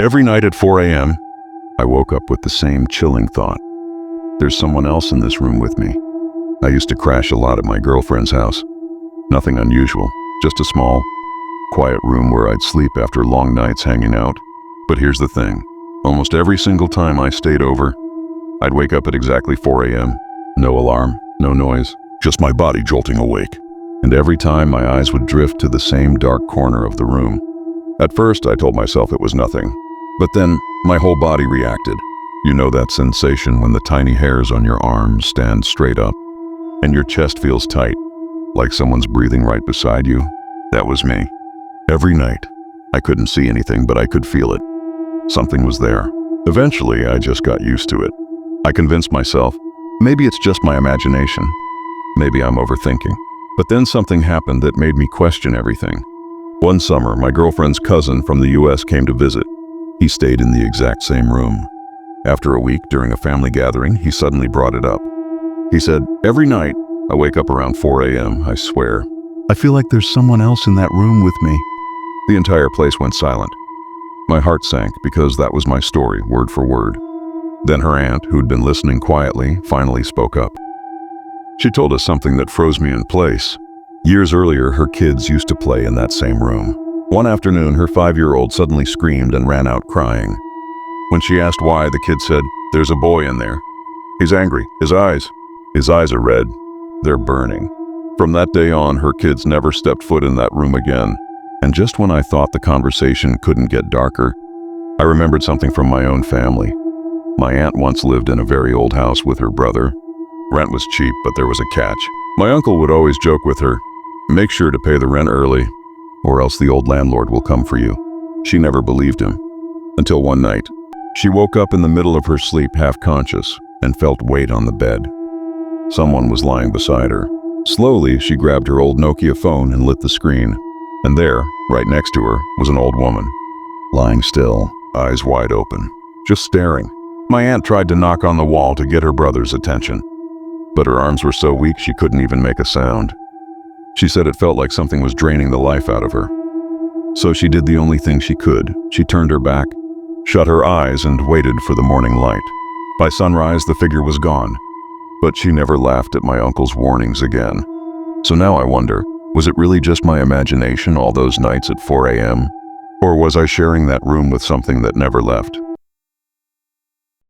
Every night at 4 a.m., I woke up with the same chilling thought. There's someone else in this room with me. I used to crash a lot at my girlfriend's house. Nothing unusual, just a small, quiet room where I'd sleep after long nights hanging out. But here's the thing. Almost every single time I stayed over, I'd wake up at exactly 4 a.m. No alarm, no noise, just my body jolting awake. And every time my eyes would drift to the same dark corner of the room. At first, I told myself it was nothing. But then, my whole body reacted. You know that sensation when the tiny hairs on your arms stand straight up, and your chest feels tight, like someone's breathing right beside you? That was me. Every night. I couldn't see anything, but I could feel it. Something was there. Eventually, I just got used to it. I convinced myself, maybe it's just my imagination. Maybe I'm overthinking. But then something happened that made me question everything. One summer, my girlfriend's cousin from the US came to visit. He stayed in the exact same room. After a week, during a family gathering, he suddenly brought it up. He said, "Every night, I wake up around 4 a.m., I swear. I feel like there's someone else in that room with me." The entire place went silent. My heart sank because that was my story, word for word. Then her aunt, who'd been listening quietly, finally spoke up. She told us something that froze me in place. Years earlier, her kids used to play in that same room. One afternoon, her 5-year-old suddenly screamed and ran out crying. When she asked why, the kid said, "There's a boy in there. He's angry. His eyes are red. They're burning." From that day on, her kids never stepped foot in that room again. And just when I thought the conversation couldn't get darker, I remembered something from my own family. My aunt once lived in a very old house with her brother. Rent was cheap, but there was a catch. My uncle would always joke with her, "Make sure to pay the rent early, or else the old landlord will come for you." She never believed him. Until one night, she woke up in the middle of her sleep half-conscious and felt weight on the bed. Someone was lying beside her. Slowly, she grabbed her old Nokia phone and lit the screen. And there, right next to her, was an old woman, lying still, eyes wide open, just staring. My aunt tried to knock on the wall to get her brother's attention, but her arms were so weak she couldn't even make a sound. She said it felt like something was draining the life out of her. So she did the only thing she could. She turned her back, shut her eyes, and waited for the morning light. By sunrise, the figure was gone, but she never laughed at my uncle's warnings again. So now I wonder, was it really just my imagination all those nights at 4 a.m.? Or was I sharing that room with something that never left?